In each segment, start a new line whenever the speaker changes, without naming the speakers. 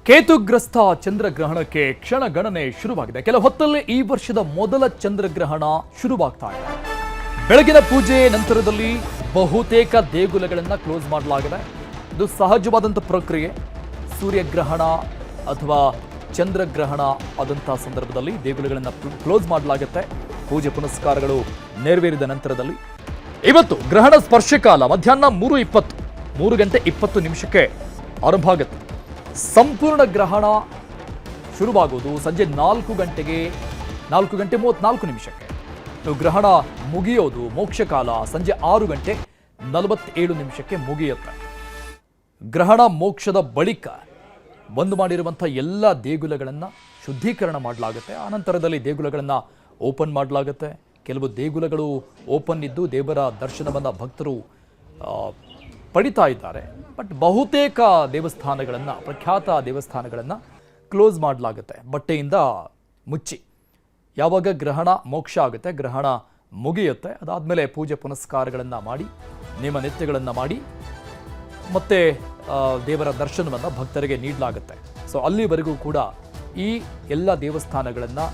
ಕೇತುಗ್ರಸ್ತ ಚಂದ್ರಗ್ರಹಣಕ್ಕೆ ಕ್ಷಣಗಣನೆ ಶುರುವಾಗಿದೆ. ಕೆಲ ಹೊತ್ತಲ್ಲೇ ಈ ವರ್ಷದ ಮೊದಲ ಚಂದ್ರಗ್ರಹಣ ಶುರುವಾಗ್ತಾ ಇದೆ. ಬೆಳಗಿನ ಪೂಜೆ ನಂತರದಲ್ಲಿ ಬಹುತೇಕ ದೇಗುಲಗಳನ್ನು ಕ್ಲೋಸ್ ಮಾಡಲಾಗಿದೆ. ಇದು ಸಹಜವಾದಂಥ ಪ್ರಕ್ರಿಯೆ. ಸೂರ್ಯಗ್ರಹಣ ಅಥವಾ ಚಂದ್ರಗ್ರಹಣ ಆದಂಥ ಸಂದರ್ಭದಲ್ಲಿ ದೇಗುಲಗಳನ್ನು ಕ್ಲೋಸ್ ಮಾಡಲಾಗುತ್ತೆ. ಪೂಜೆ ಪುನಸ್ಕಾರಗಳು ನೆರವೇರಿದ ನಂತರದಲ್ಲಿ ಇವತ್ತು ಗ್ರಹಣ ಸ್ಪರ್ಶಕಾಲ ಮಧ್ಯಾಹ್ನ 3 ಗಂಟೆ 20 ನಿಮಿಷಕ್ಕೆ ಆರಂಭ ಆಗುತ್ತೆ. ಸಂಪೂರ್ಣ ಗ್ರಹಣ ಶುರುವಾಗುವುದು ಸಂಜೆ 4 ಗಂಟೆ 34 ನಿಮಿಷಕ್ಕೆ. ಗ್ರಹಣ ಮುಗಿಯೋದು ಮೋಕ್ಷಕಾಲ ಸಂಜೆ 6 ಗಂಟೆ 47 ನಿಮಿಷಕ್ಕೆ ಮುಗಿಯುತ್ತೆ. ಗ್ರಹಣ ಮೋಕ್ಷದ ಬಳಿಕ ಬಂದ್ ಮಾಡಿರುವಂಥ ಎಲ್ಲ ದೇಗುಲಗಳನ್ನು ಶುದ್ಧೀಕರಣ ಮಾಡಲಾಗುತ್ತೆ. ಆನಂತರದಲ್ಲಿ ದೇಗುಲಗಳನ್ನು ಓಪನ್ ಮಾಡಲಾಗುತ್ತೆ. ಕೆಲವು ದೇಗುಲಗಳು ಓಪನ್ ಇದ್ದು ದೇವರ ದರ್ಶನವನ್ನು ಭಕ್ತರು ಪಡಿತಾ ಇದ್ದಾರೆ. ಬಟ್ ಬಹುತೇಕ ದೇವಸ್ಥಾನಗಳನ್ನು, ಪ್ರಖ್ಯಾತ ದೇವಸ್ಥಾನಗಳನ್ನು ಕ್ಲೋಸ್ ಮಾಡಲಾಗುತ್ತೆ ಬಟ್ಟೆಯಿಂದ ಮುಚ್ಚಿ. ಯಾವಾಗ ಗ್ರಹಣ ಮೋಕ್ಷ ಆಗುತ್ತೆ, ಗ್ರಹಣ ಮುಗಿಯುತ್ತೆ, ಅದಾದಮೇಲೆ ಪೂಜೆ ಪುನಸ್ಕಾರಗಳನ್ನು ಮಾಡಿ, ನೇಮ ನಿತ್ಯಗಳನ್ನು ಮಾಡಿ ಮತ್ತೆ ದೇವರ ದರ್ಶನವನ್ನು ಭಕ್ತರಿಗೆ ನೀಡಲಾಗುತ್ತೆ. ಸೊ ಅಲ್ಲಿವರೆಗೂ ಕೂಡ ಈ ಎಲ್ಲ ದೇವಸ್ಥಾನಗಳನ್ನು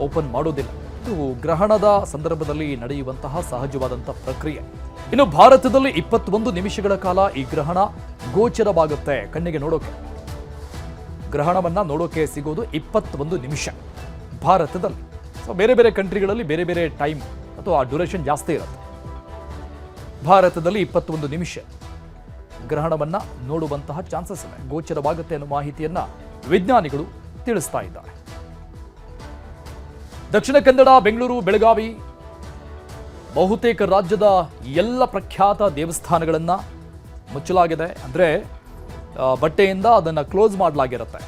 ಓಪನ್ ಮಾಡೋದಿಲ್ಲ. ಇದು ಗ್ರಹಣದ ಸಂದರ್ಭದಲ್ಲಿ ನಡೆಯುವಂತಹ ಸಹಜವಾದಂಥ ಪ್ರಕ್ರಿಯೆ. ಇನ್ನು ಭಾರತದಲ್ಲಿ 21 ನಿಮಿಷಗಳ ಕಾಲ ಈ ಗ್ರಹಣ ಗೋಚರವಾಗುತ್ತೆ. ಕಣ್ಣಿಗೆ ನೋಡೋಕೆ ಗ್ರಹಣವನ್ನು ನೋಡೋಕೆ ಸಿಗೋದು 21 ನಿಮಿಷ ಭಾರತದಲ್ಲಿ. ಸೊ ಬೇರೆ ಬೇರೆ ಕಂಟ್ರಿಗಳಲ್ಲಿ ಬೇರೆ ಬೇರೆ ಟೈಮ್ ಅಥವಾ ಡ್ಯೂರೇಷನ್ ಜಾಸ್ತಿ ಇರುತ್ತೆ. ಭಾರತದಲ್ಲಿ 21 ನಿಮಿಷ ಗ್ರಹಣವನ್ನು ನೋಡುವಂತಹ ಚಾನ್ಸಸ್ ಇದೆ, ಗೋಚರವಾಗುತ್ತೆ ಅನ್ನೋ ಮಾಹಿತಿಯನ್ನು ವಿಜ್ಞಾನಿಗಳು ತಿಳಿಸ್ತಾ ಇದ್ದಾರೆ. ದಕ್ಷಿಣ ಕನ್ನಡ, ಬೆಂಗಳೂರು, ಬೆಳಗಾವಿ ಬಹುತೇಕ ರಾಜ್ಯದ ಎಲ್ಲ ಪ್ರಖ್ಯಾತ ದೇವಸ್ಥಾನಗಳನ್ನು ಮುಚ್ಚಲಾಗಿದೆ. ಅಂದರೆ ಬಟ್ಟೆಯಿಂದ ಅದನ್ನು ಕ್ಲೋಸ್ ಮಾಡಲಾಗಿರುತ್ತೆ.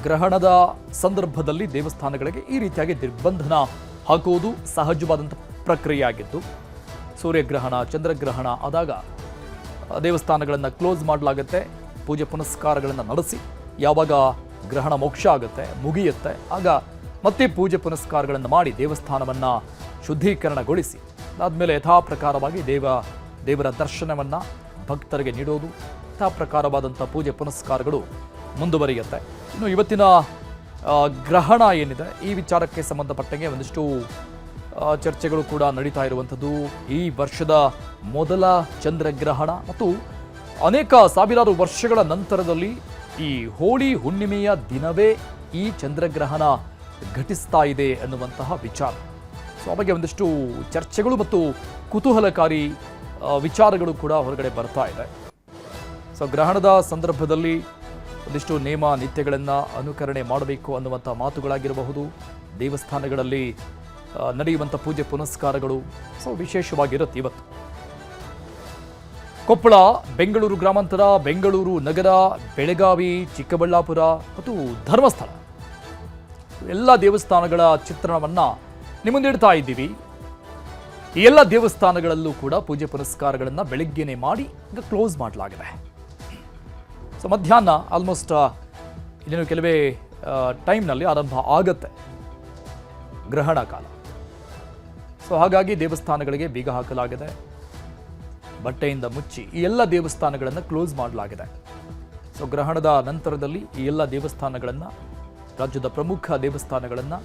ಗ್ರಹಣದ ಸಂದರ್ಭದಲ್ಲಿ ದೇವಸ್ಥಾನಗಳಿಗೆ ಈ ರೀತಿಯಾಗಿ ನಿರ್ಬಂಧನ ಹಾಕುವುದು ಸಹಜವಾದಂಥ ಪ್ರಕ್ರಿಯೆಯಾಗಿದ್ದು, ಸೂರ್ಯಗ್ರಹಣ, ಚಂದ್ರಗ್ರಹಣ ಆದಾಗ ದೇವಸ್ಥಾನಗಳನ್ನು ಕ್ಲೋಸ್ ಮಾಡಲಾಗುತ್ತೆ. ಪೂಜೆ ಪುನಸ್ಕಾರಗಳನ್ನು ನಡೆಸಿ ಯಾವಾಗ ಗ್ರಹಣ ಮೋಕ್ಷ ಆಗುತ್ತೆ, ಮುಗಿಯುತ್ತೆ, ಆಗ ಮತ್ತೆ ಪೂಜೆ ಪುನಸ್ಕಾರಗಳನ್ನು ಮಾಡಿ ದೇವಸ್ಥಾನವನ್ನು ಶುದ್ಧೀಕರಣಗೊಳಿಸಿ ಅದಾದಮೇಲೆ ಯಥಾ ಪ್ರಕಾರವಾಗಿ ದೇವರ ದರ್ಶನವನ್ನು ಭಕ್ತರಿಗೆ ನೀಡೋದು, ಯಥಾ ಪ್ರಕಾರವಾದಂಥ ಪೂಜೆ ಪುನಸ್ಕಾರಗಳು ಮುಂದುವರಿಯುತ್ತೆ. ಇನ್ನು ಇವತ್ತಿನ ಗ್ರಹಣ ಏನಿದೆ ಈ ವಿಚಾರಕ್ಕೆ ಸಂಬಂಧಪಟ್ಟಂಗೆ ಒಂದಿಷ್ಟು ಚರ್ಚೆಗಳು ಕೂಡ ನಡೀತಾ ಇರುವಂಥದ್ದು. ಈ ವರ್ಷದ ಮೊದಲ ಚಂದ್ರಗ್ರಹಣ ಮತ್ತು ಅನೇಕ ಸಾವಿರಾರು ವರ್ಷಗಳ ನಂತರದಲ್ಲಿ ಈ ಹೋಳಿ ಹುಣ್ಣಿಮೆಯ ದಿನವೇ ಈ ಚಂದ್ರಗ್ರಹಣ ಘಟಿಸ್ತಾ ಇದೆ ಅನ್ನುವಂತಹ ವಿಚಾರ. ಸೊ ಆ ಬಗ್ಗೆ ಒಂದಿಷ್ಟು ಚರ್ಚೆಗಳು ಮತ್ತು ಕುತೂಹಲಕಾರಿ ವಿಚಾರಗಳು ಕೂಡ ಹೊರಗಡೆ ಬರ್ತಾ ಇದೆ. ಸೊ ಗ್ರಹಣದ ಸಂದರ್ಭದಲ್ಲಿ ಒಂದಿಷ್ಟು ನೇಮ ನಿತ್ಯಗಳನ್ನು ಅನುಕರಣೆ ಮಾಡಬೇಕು ಅನ್ನುವಂಥ ಮಾತುಗಳಾಗಿರಬಹುದು. ದೇವಸ್ಥಾನಗಳಲ್ಲಿ ನಡೆಯುವಂಥ ಪೂಜೆ ಪುನಸ್ಕಾರಗಳು ಸೊ ವಿಶೇಷವಾಗಿರುತ್ತೆ. ಇವತ್ತು ಕೊಪ್ಪಳ, ಬೆಂಗಳೂರು ಗ್ರಾಮಾಂತರ, ಬೆಂಗಳೂರು ನಗರ, ಬೆಳಗಾವಿ, ಚಿಕ್ಕಬಳ್ಳಾಪುರ ಮತ್ತು ಧರ್ಮಸ್ಥಳ ಎಲ್ಲ ದೇವಸ್ಥಾನಗಳ ಚಿತ್ರಣವನ್ನು ನಿಮ್ಮುಂದಿಡ್ತಾ ಇದ್ದೀವಿ. ಈ ಎಲ್ಲ ದೇವಸ್ಥಾನಗಳಲ್ಲೂ ಕೂಡ ಪೂಜೆ ಪುನಸ್ಕಾರಗಳನ್ನು ಬೆಳಗ್ಗೆನೇ ಮಾಡಿ ಈಗ ಕ್ಲೋಸ್ ಮಾಡಲಾಗಿದೆ. ಸೊ ಮಧ್ಯಾಹ್ನ ಆಲ್ಮೋಸ್ಟ್ ಇನ್ನೇನು ಕೆಲವೇ ಟೈಮ್ನಲ್ಲಿ ಆರಂಭ ಆಗುತ್ತೆ ಗ್ರಹಣ ಕಾಲ. ಸೊ ಹಾಗಾಗಿ ದೇವಸ್ಥಾನಗಳಿಗೆ ಬೀಗ ಹಾಕಲಾಗಿದೆ. ಬಟ್ಟೆಯಿಂದ ಮುಚ್ಚಿ ಈ ಎಲ್ಲ ದೇವಸ್ಥಾನಗಳನ್ನು ಕ್ಲೋಸ್ ಮಾಡಲಾಗಿದೆ. ಸೊ ಗ್ರಹಣದ ನಂತರದಲ್ಲಿ ಈ ಎಲ್ಲ ದೇವಸ್ಥಾನಗಳನ್ನು, ರಾಜ್ಯದ ಪ್ರಮುಖ ದೇವಸ್ಥಾನಗಳನ್ನು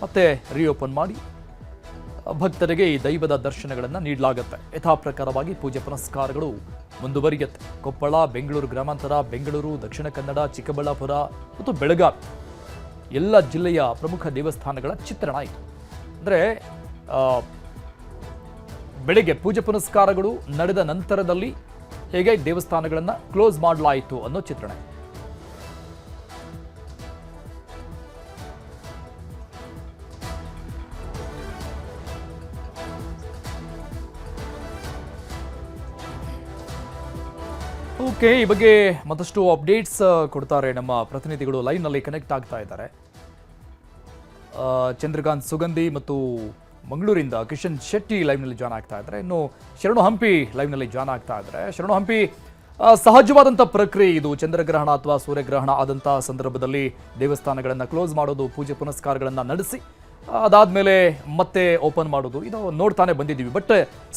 ಮತ್ತೆ ರಿಓಪನ್ ಮಾಡಿ ಭಕ್ತರಿಗೆ ಈ ದೈವದ ದರ್ಶನಗಳನ್ನು ನೀಡಲಾಗುತ್ತೆ. ಯಥಾ ಪ್ರಕಾರವಾಗಿ ಪೂಜೆ ಪುನಸ್ಕಾರಗಳು ಮುಂದುವರಿಯುತ್ತೆ. ಕೊಪ್ಪಳ, ಬೆಂಗಳೂರು ಗ್ರಾಮಾಂತರ, ಬೆಂಗಳೂರು, ದಕ್ಷಿಣ ಕನ್ನಡ, ಚಿಕ್ಕಬಳ್ಳಾಪುರ ಮತ್ತು ಬೆಳಗಾವಿ ಎಲ್ಲ ಜಿಲ್ಲೆಯ ಪ್ರಮುಖ ದೇವಸ್ಥಾನಗಳ ಚಿತ್ರಣ ಇದು. ಅಂದರೆ ಬೆಳಗ್ಗೆ ಪೂಜೆ ಪುನಸ್ಕಾರಗಳು ನಡೆದ ನಂತರದಲ್ಲಿ ಹೇಗೆ ದೇವಸ್ಥಾನಗಳನ್ನು ಕ್ಲೋಸ್ ಮಾಡಲಾಯಿತು ಅನ್ನೋ ಚಿತ್ರಣ. ಓಕೆ, ಈ ಬಗ್ಗೆ ಮತ್ತಷ್ಟು ಅಪ್ಡೇಟ್ಸ್ ಕೊಡ್ತಾರೆ ನಮ್ಮ ಪ್ರತಿನಿಧಿಗಳು. ಲೈವ್ನಲ್ಲಿ ಕನೆಕ್ಟ್ ಆಗ್ತಾ ಇದ್ದಾರೆ. ಚಂದ್ರಕಾಂತ್ ಸುಗಂಧಿ ಮತ್ತು ಮಂಗಳೂರಿಂದ ಕಿಶನ್ ಶೆಟ್ಟಿ ಲೈವ್ನಲ್ಲಿ ಜಾಯ್ನ್ ಆಗ್ತಾ ಇದ್ದಾರೆ. ಇನ್ನು ಶರಣು ಹಂಪಿ ಲೈವ್ನಲ್ಲಿ ಜಾಯ್ನ್ ಆಗ್ತಾ ಇದ್ದಾರೆ. ಶರಣು ಹಂಪಿ, ಸಹಜವಾದಂಥ ಪ್ರಕ್ರಿಯೆ ಇದು. ಚಂದ್ರಗ್ರಹಣ ಅಥವಾ ಸೂರ್ಯಗ್ರಹಣ ಆದಂಥ ಸಂದರ್ಭದಲ್ಲಿ ದೇವಸ್ಥಾನಗಳನ್ನು ಕ್ಲೋಸ್ ಮಾಡೋದು, ಪೂಜೆ ಪುನಸ್ಕಾರಗಳನ್ನು ನಡೆಸಿ ಅದಾದಮೇಲೆ ಮತ್ತೆ ಓಪನ್ ಮಾಡೋದು, ಇದು ನೋಡ್ತಾನೆ ಬಂದಿದ್ದೀವಿ. ಬಟ್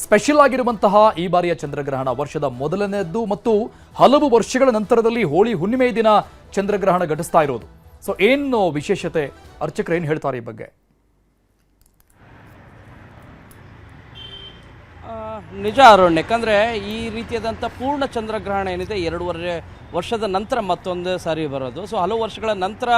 ಸ್ಪೆಷಲ್ ಆಗಿರುವಂತಹ ಈ ಬಾರಿಯ ಚಂದ್ರಗ್ರಹಣ ವರ್ಷದ ಮೊದಲನೆಯದ್ದು ಮತ್ತು ಹಲವು ವರ್ಷಗಳ ನಂತರದಲ್ಲಿ ಹೋಳಿ ಹುಣ್ಣಿಮೆ ದಿನ ಚಂದ್ರಗ್ರಹಣ ಘಟಿಸ್ತಾ ಇರೋದು. ಸೊ ಏನು ವಿಶೇಷತೆ, ಅರ್ಚಕರು ಏನು ಹೇಳ್ತಾರೆ ಈ ಬಗ್ಗೆ?
ನಿಜ ಅರುಣ್, ಯಾಕಂದರೆ ಈ ರೀತಿಯಾದಂಥ ಪೂರ್ಣ ಚಂದ್ರಗ್ರಹಣ ಏನಿದೆ 2.5 ವರ್ಷದ ನಂತರ ಮತ್ತೊಂದು ಸಾರಿ ಬರೋದು. ಸೊ ಹಲವು ವರ್ಷಗಳ ನಂತರ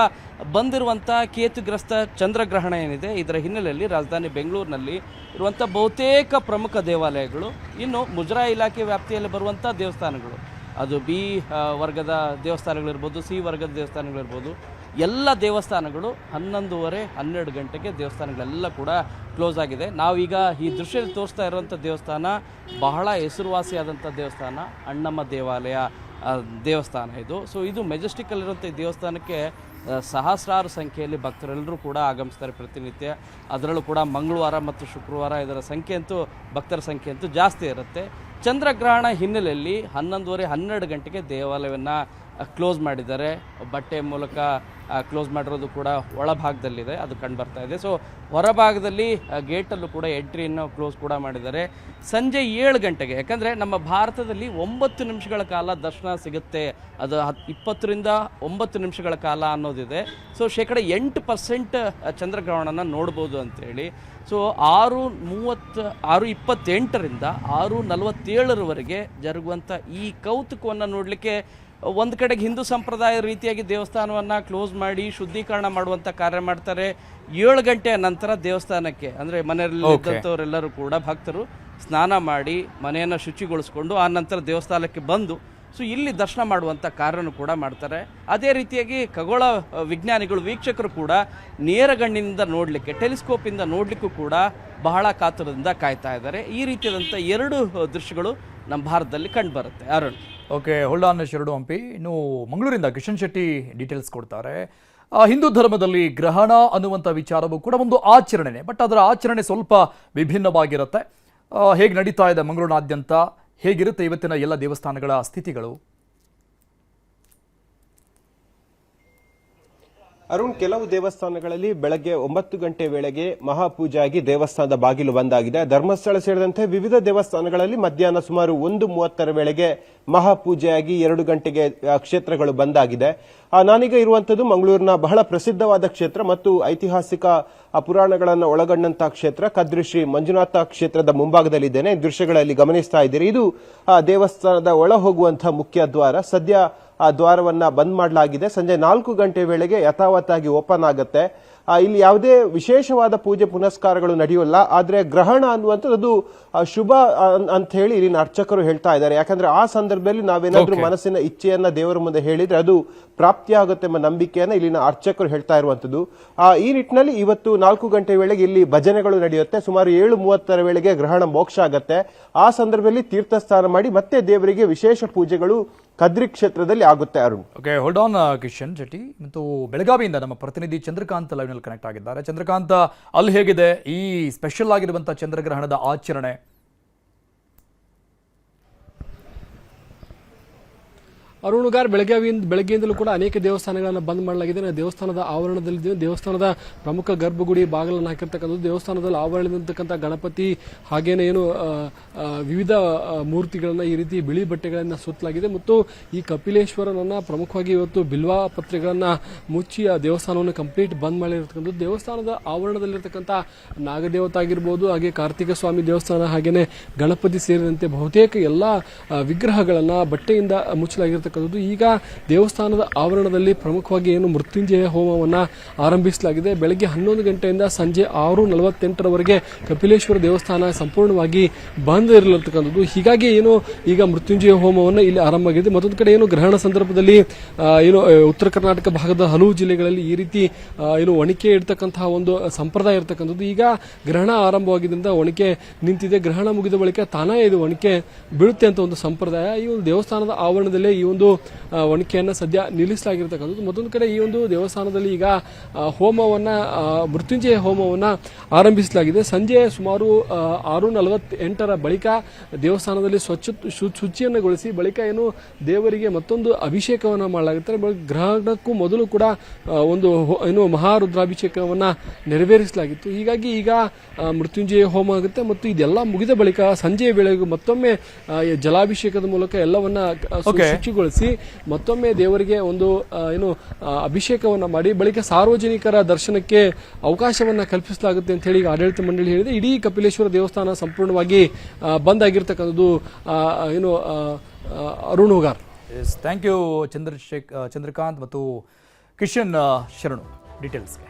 ಬಂದಿರುವಂಥ ಕೇತುಗ್ರಸ್ತ ಚಂದ್ರಗ್ರಹಣ ಏನಿದೆ, ಇದರ ಹಿನ್ನೆಲೆಯಲ್ಲಿ ರಾಜಧಾನಿ ಬೆಂಗಳೂರಿನಲ್ಲಿ ಇರುವಂಥ ಬಹುತೇಕ ಪ್ರಮುಖ ದೇವಾಲಯಗಳು, ಇನ್ನು ಮುಜರಾಯಿ ಇಲಾಖೆ ವ್ಯಾಪ್ತಿಯಲ್ಲಿ ಬರುವಂಥ ದೇವಸ್ಥಾನಗಳು, ಅದು ಬಿ ವರ್ಗದ ದೇವಸ್ಥಾನಗಳಿರ್ಬೋದು, ಸಿ ವರ್ಗದ ದೇವಸ್ಥಾನಗಳಿರ್ಬೋದು, ಎಲ್ಲ ದೇವಸ್ಥಾನಗಳು 11:30-12 ಗಂಟೆಗೆ ದೇವಸ್ಥಾನಗಳೆಲ್ಲ ಕೂಡ ಕ್ಲೋಸ್ ಆಗಿದೆ. ನಾವೀಗ ಈ ದೃಶ್ಯದಲ್ಲಿ ತೋರಿಸ್ತಾ ಇರುವಂಥ ದೇವಸ್ಥಾನ ಬಹಳ ಹೆಸರುವಾಸಿಯಾದಂಥ ದೇವಸ್ಥಾನ, ಅಣ್ಣಮ್ಮ ದೇವಸ್ಥಾನ ಇದು. ಸೊ ಇದು ಮೆಜೆಸ್ಟಿಕ್ಕಲ್ಲಿರುವಂಥ ಈ ದೇವಸ್ಥಾನಕ್ಕೆ ಸಹಸ್ರಾರು ಸಂಖ್ಯೆಯಲ್ಲಿ ಭಕ್ತರೆಲ್ಲರೂ ಕೂಡ ಆಗಮಿಸ್ತಾರೆ ಪ್ರತಿನಿತ್ಯ. ಅದರಲ್ಲೂ ಕೂಡ ಮಂಗಳವಾರ ಮತ್ತು ಶುಕ್ರವಾರ ಇದರ ಸಂಖ್ಯೆ ಅಂತೂ, ಭಕ್ತರ ಸಂಖ್ಯೆ ಅಂತೂ ಜಾಸ್ತಿ ಇರುತ್ತೆ. ಚಂದ್ರಗ್ರಹಣ ಹಿನ್ನೆಲೆಯಲ್ಲಿ 11:30-12 ಗಂಟೆಗೆ ದೇವಾಲಯವನ್ನು ಕ್ಲೋಸ್ ಮಾಡಿದ್ದಾರೆ. ಬಟ್ಟೆ ಮೂಲಕ ಕ್ಲೋಸ್ ಮಾಡಿರೋದು ಕೂಡ ಒಳಭಾಗದಲ್ಲಿದೆ, ಅದು ಕಂಡು ಬರ್ತಾ ಇದೆ. ಸೊ ಹೊರಭಾಗದಲ್ಲಿ ಗೇಟಲ್ಲೂ ಕೂಡ ಎಂಟ್ರಿಯನ್ನು ಕ್ಲೋಸ್ ಕೂಡ ಮಾಡಿದ್ದಾರೆ. ಸಂಜೆ 7 ಗಂಟೆಗೆ, ಯಾಕಂದರೆ ನಮ್ಮ ಭಾರತದಲ್ಲಿ 9 ನಿಮಿಷಗಳ ಕಾಲ ದರ್ಶನ ಸಿಗುತ್ತೆ, ಅದು 20ರಿಂದ 9 ನಿಮಿಷಗಳ ಕಾಲ ಅನ್ನೋದಿದೆ. ಸೊ 8% ಚಂದ್ರಗ್ರಹಣನ ನೋಡ್ಬೋದು ಅಂತೇಳಿ. ಸೊ 6:28ರಿಂದ 6:47ರವರೆಗೆ ಜರುಗುವಂಥ ಈ ಕೌತುಕವನ್ನು ನೋಡಲಿಕ್ಕೆ ಒಂದು ಕಡೆಗೆ ಹಿಂದೂ ಸಂಪ್ರದಾಯ ರೀತಿಯಾಗಿ ದೇವಸ್ಥಾನವನ್ನು ಕ್ಲೋಸ್ ಮಾಡಿ ಶುದ್ಧೀಕರಣ ಮಾಡುವಂಥ ಕಾರ್ಯ ಮಾಡ್ತಾರೆ. 7 ಗಂಟೆಯ ನಂತರ ದೇವಸ್ಥಾನಕ್ಕೆ, ಅಂದರೆ ಮನೆಯಲ್ಲಿ ಇದ್ದಂಥವರೆಲ್ಲರೂ ಕೂಡ ಭಕ್ತರು ಸ್ನಾನ ಮಾಡಿ ಮನೆಯನ್ನು ಶುಚಿಗೊಳಿಸ್ಕೊಂಡು ಆ ನಂತರ ದೇವಸ್ಥಾನಕ್ಕೆ ಬಂದು ಸೊ ಇಲ್ಲಿ ದರ್ಶನ ಮಾಡುವಂಥ ಕಾರ್ಯನೂ ಕೂಡ ಮಾಡ್ತಾರೆ. ಅದೇ ರೀತಿಯಾಗಿ ಖಗೋಳ ವಿಜ್ಞಾನಿಗಳು, ವೀಕ್ಷಕರು ಕೂಡ ನೇರಗಣ್ಣಿನಿಂದ ನೋಡಲಿಕ್ಕೆ, ಟೆಲಿಸ್ಕೋಪಿಂದ ನೋಡಲಿಕ್ಕೂ ಕೂಡ ಬಹಳ ಕಾತುರದಿಂದ ಕಾಯ್ತಾ ಇದ್ದಾರೆ. ಈ ರೀತಿಯಾದಂಥ 2 ದೃಶ್ಯಗಳು ನಮ್ಮ ಭಾರತದಲ್ಲಿ ಕಂಡು ಬರುತ್ತೆ. ಅರುಣ್,
ಓಕೆ, ಹೋಲ್ಡ್ ಆನ್ ಶರಡು ಹಂಪಿ. ಇನ್ನು ಮಂಗಳೂರಿಂದ ಕಿಶನ್ ಶೆಟ್ಟಿ ಡೀಟೇಲ್ಸ್ ಕೊಡ್ತಾರೆ. ಹಿಂದೂ ಧರ್ಮದಲ್ಲಿ ಗ್ರಹಣ ಅನ್ನುವಂಥ ವಿಚಾರವೂ ಕೂಡ ಒಂದು ಆಚರಣೆನೇ, ಬಟ್ ಅದರ ಆಚರಣೆ ಸ್ವಲ್ಪ ವಿಭಿನ್ನವಾಗಿರುತ್ತೆ. ಹೇಗೆ ನಡೀತಾ ಇದೆ ಮಂಗಳೂರಿನಾದ್ಯಂತ, ಹೇಗಿರುತ್ತೆ ಇವತ್ತಿನ ಎಲ್ಲ ದೇವಸ್ಥಾನಗಳ ಸ್ಥಿತಿಗಳು?
ಅರುಣ್, ಕೆಲವು ದೇವಸ್ಥಾನಗಳಲ್ಲಿ ಬೆಳಗ್ಗೆ 9 ಗಂಟೆ ವೇಳೆಗೆ ಮಹಾಪೂಜೆ ಆಗಿ ದೇವಸ್ಥಾನದ ಬಾಗಿಲು ಬಂದಾಗಿದೆ. ಧರ್ಮಸ್ಥಳ ಸೇರಿದಂತೆ ವಿವಿಧ ದೇವಸ್ಥಾನಗಳಲ್ಲಿ ಮಧ್ಯಾಹ್ನ ಸುಮಾರು 1:30 ವೇಳೆಗೆ ಮಹಾಪೂಜೆಯಾಗಿ 2 ಗಂಟೆಗೆ ಕ್ಷೇತ್ರಗಳು ಬಂದಾಗಿದೆ. ನಾನೀಗ ಇರುವಂತದ್ದು ಮಂಗಳೂರಿನ ಬಹಳ ಪ್ರಸಿದ್ಧವಾದ ಕ್ಷೇತ್ರ ಮತ್ತು ಐತಿಹಾಸಿಕ ಪುರಾಣಗಳನ್ನು ಒಳಗೊಂಡಂತಹ ಕ್ಷೇತ್ರ ಕದ್ರಿ ಶ್ರೀ ಮಂಜುನಾಥ ಕ್ಷೇತ್ರದ ಮುಂಭಾಗದಲ್ಲಿದ್ದೇನೆ. ದೃಶ್ಯಗಳಲ್ಲಿ ಗಮನಿಸ್ತಾ ಇದ್ದೀರಿ, ಇದು ದೇವಸ್ಥಾನದ ಒಳ ಹೋಗುವಂತಹ ಮುಖ್ಯ ದ್ವಾರ. ಸದ್ಯ ಆ ದ್ವಾರವನ್ನ ಬಂದ್ ಮಾಡಲಾಗಿದೆ. ಸಂಜೆ 4 ಗಂಟೆ ವೇಳೆಗೆ ಯಥಾವತ್ತಾಗಿ ಓಪನ್ ಆಗುತ್ತೆ. ಇಲ್ಲಿ ಯಾವುದೇ ವಿಶೇಷವಾದ ಪೂಜೆ ಪುನಸ್ಕಾರಗಳು ನಡೆಯೋಲ್ಲ. ಆದ್ರೆ ಗ್ರಹಣ ಅನ್ನುವಂಥದ್ದು ಶುಭ ಅಂತ ಹೇಳಿ ಇಲ್ಲಿನ ಅರ್ಚಕರು ಹೇಳ್ತಾ ಇದ್ದಾರೆ. ಯಾಕಂದ್ರೆ ಆ ಸಂದರ್ಭದಲ್ಲಿ ನಾವೇನಾದ್ರೂ ಮನಸ್ಸಿನ ಇಚ್ಛೆಯನ್ನ ದೇವರ ಮುಂದೆ ಹೇಳಿದ್ರೆ ಅದು ಪ್ರಾಪ್ತಿಯಾಗುತ್ತೆ ಎಂಬ ನಂಬಿಕೆಯನ್ನ ಇಲ್ಲಿನ ಅರ್ಚಕರು ಹೇಳ್ತಾ ಇರುವಂತದ್ದು. ಈ ನಿಟ್ಟಿನಲ್ಲಿ ಇವತ್ತು 4 ಗಂಟೆ ವೇಳೆಗೆ ಇಲ್ಲಿ ಭಜನೆಗಳು ನಡೆಯುತ್ತೆ. ಸುಮಾರು 7:30 ವೇಳೆಗೆ ಗ್ರಹಣ ಮೋಕ್ಷ ಆಗತ್ತೆ. ಆ ಸಂದರ್ಭದಲ್ಲಿ ತೀರ್ಥಸ್ನಾನ ಮಾಡಿ ಮತ್ತೆ ದೇವರಿಗೆ ವಿಶೇಷ ಪೂಜೆಗಳು ಕದ್ರಿ ಕ್ಷೇತ್ರದಲ್ಲಿ ಆಗುತ್ತೆ. Arun,
okay, hold on Kishan Shetty. ಮತ್ತು ಬೆಳಗಾವಿಯಿಂದ ನಮ್ಮ ಪ್ರತಿನಿಧಿ ಚಂದ್ರಕಾಂತ್ ಲೈವ್ ನಲ್ಲಿ ಕನೆಕ್ಟ್ ಆಗಿದ್ದಾರೆ. ಚಂದ್ರಕಾಂತ್, ಅಲ್ಲಿ ಹೇಗಿದೆ ಈ ಸ್ಪೆಷಲ್ ಆಗಿರುವಂತಹ ಚಂದ್ರಗ್ರಹಣದ ಆಚರಣೆ?
ಅರುಣುಗಾರ್, ಬೆಳಗ್ಗೆಯಿಂದಲೂ ಕೂಡ ಅನೇಕ ದೇವಸ್ಥಾನಗಳನ್ನು ಬಂದ್ ಮಾಡಲಾಗಿದೆ. ದೇವಸ್ಥಾನದ ಆವರಣದಲ್ಲಿ ದೇವಸ್ಥಾನದ ಪ್ರಮುಖ ಗರ್ಭಗುಡಿ ಬಾಗಿಲನ್ನು ಹಾಕಿರ್ತಕ್ಕಂಥದ್ದು, ದೇವಸ್ಥಾನದಲ್ಲಿ ಆವರಣದಲ್ಲಿರ್ತಕ್ಕಂಥ ಗಣಪತಿ ಹಾಗೇನೆ ಏನು ವಿವಿಧ ಮೂರ್ತಿಗಳನ್ನ ಈ ರೀತಿ ಬಿಳಿ ಬಟ್ಟೆಗಳನ್ನ ಸುತ್ತಲಾಗಿದೆ. ಮತ್ತು ಈ ಕಪಿಲೇಶ್ವರನನ್ನ ಪ್ರಮುಖವಾಗಿ ಇವತ್ತು ಬಿಲ್ವಾ ಪತ್ರೆಗಳನ್ನ ಮುಚ್ಚಿ ಆ ದೇವಸ್ಥಾನವನ್ನು ಕಂಪ್ಲೀಟ್ ಬಂದ್ ಮಾಡಿರ್ತಕ್ಕಂಥದ್ದು. ದೇವಸ್ಥಾನದ ಆವರಣದಲ್ಲಿರ್ತಕ್ಕಂಥ ನಾಗದೇವತೆ ಆಗಿರ್ಬೋದು, ಹಾಗೆ ಕಾರ್ತಿಕ ಸ್ವಾಮಿ ದೇವಸ್ಥಾನ, ಹಾಗೇನೆ ಗಣಪತಿ ಸೇರಿದಂತೆ ಬಹುತೇಕ ಎಲ್ಲಾ ವಿಗ್ರಹಗಳನ್ನ ಬಟ್ಟೆಯಿಂದ ಮುಚ್ಚಲಾಗಿರ್ತಕ್ಕಂಥ. ಈಗ ದೇವಸ್ಥಾನದ ಆವರಣದಲ್ಲಿ ಪ್ರಮುಖವಾಗಿ ಏನು ಮೃತ್ಯುಂಜಯ ಹೋಮವನ್ನ ಆರಂಭಿಸಲಾಗಿದೆ. ಬೆಳಗ್ಗೆ 11 ಗಂಟೆಯಿಂದ ಸಂಜೆ 6:48ರವರೆಗೆ ಕಪಿಲೇಶ್ವರ ದೇವಸ್ಥಾನ ಸಂಪೂರ್ಣವಾಗಿ ಬಂದ್ ಇರಲಿರ್ತಕ್ಕಂಥದ್ದು. ಹೀಗಾಗಿ ಏನು ಈಗ ಮೃತ್ಯುಂಜಯ ಹೋಮವನ್ನು ಇಲ್ಲಿ ಆರಂಭವಾಗಿದೆ. ಮತ್ತೊಂದು ಕಡೆ ಏನು ಗ್ರಹಣ ಸಂದರ್ಭದಲ್ಲಿ ಏನು ಉತ್ತರ ಕರ್ನಾಟಕ ಭಾಗದ ಹಲವು ಜಿಲ್ಲೆಗಳಲ್ಲಿ ಈ ರೀತಿ ಏನು ಒಣಕೆ ಇಡ್ತಕ್ಕಂತಹ ಒಂದು ಸಂಪ್ರದಾಯ ಇರತಕ್ಕಂಥದ್ದು. ಈಗ ಗ್ರಹಣ ಆರಂಭವಾಗಿದ್ದರಿಂದ ಒಣಕೆ ನಿಂತಿದೆ. ಗ್ರಹಣ ಮುಗಿದ ಬಳಿಕ ತಾನೇ ಇದು ಒಣಕೆ ಬೀಳುತ್ತೆ ಅಂತ ಒಂದು ಸಂಪ್ರದಾಯ. ಈ ಒಂದು ದೇವಸ್ಥಾನದ ಆವರಣದಲ್ಲೇ ಈ ಒಂದು ಒಣಕೆಯನ್ನು ಸದ್ಯ ನಿಲ್ಲಿಸಲಾಗಿರ್ತಕ್ಕಂಥದ್ದು. ಮತ್ತೊಂದು ಕಡೆ ಈ ಒಂದು ದೇವಸ್ಥಾನದಲ್ಲಿ ಈಗ ಹೋಮವನ್ನ, ಮೃತ್ಯುಂಜಯ ಹೋಮವನ್ನ ಆರಂಭಿಸಲಾಗಿದೆ. ಸಂಜೆ ಸುಮಾರು 6:48ರ ಬಳಿಕ ದೇವಸ್ಥಾನದಲ್ಲಿ ಶುಚಿಯನ್ನುಗೊಳಿಸಿ ಬಳಿಕ ಏನು ದೇವರಿಗೆ ಮತ್ತೊಂದು ಅಭಿಷೇಕವನ್ನ ಮಾಡಲಾಗುತ್ತೆ. ಗ್ರಹಣಕ್ಕೂ ಮೊದಲು ಕೂಡ ಒಂದು ಏನು ಮಹಾರುದ್ರಾಭಿಷೇಕವನ್ನ ನೆರವೇರಿಸಲಾಗಿತ್ತು. ಹೀಗಾಗಿ ಈಗ ಮೃತ್ಯುಂಜಯ ಹೋಮ ಆಗುತ್ತೆ ಮತ್ತು ಇದೆಲ್ಲ ಮುಗಿದ ಬಳಿಕ ಸಂಜೆಯ ವೇಳೆಗೂ ಮತ್ತೊಮ್ಮೆ ಜಲಾಭಿಷೇಕದ ಮೂಲಕ ಎಲ್ಲವನ್ನ ಶುಚಿಗೊಳಿಸಿ ನೆರವೇರಿಸಿ ಮತ್ತೊಮ್ಮೆ ದೇವರಿಗೆ ಒಂದು ಅಭಿಷೇಕವನ್ನು ಮಾಡಿ ಬಳಿಕ ಸಾರ್ವಜನಿಕರ ದರ್ಶನಕ್ಕೆ ಅವಕಾಶವನ್ನು ಕಲ್ಪಿಸಲಾಗುತ್ತೆ ಅಂತ ಹೇಳಿ ಈಗ ಆಡಳಿತ ಮಂಡಳಿ ಹೇಳಿದೆ. ಇಡೀ ಕಪಿಲೇಶ್ವರ ದೇವಸ್ಥಾನ ಸಂಪೂರ್ಣವಾಗಿ ಬಂದ್ ಆಗಿರ್ತಕ್ಕಂಥದ್ದು ಅರುಣ್ ಹುಗಾರ್.
ಥ್ಯಾಂಕ್ ಯು ಚಂದ್ರಕಾಂತ್ ಮತ್ತು ಕಿಶನ್ ಶರಣು ಡೀಟೇಲ್ಸ್ಗೆ.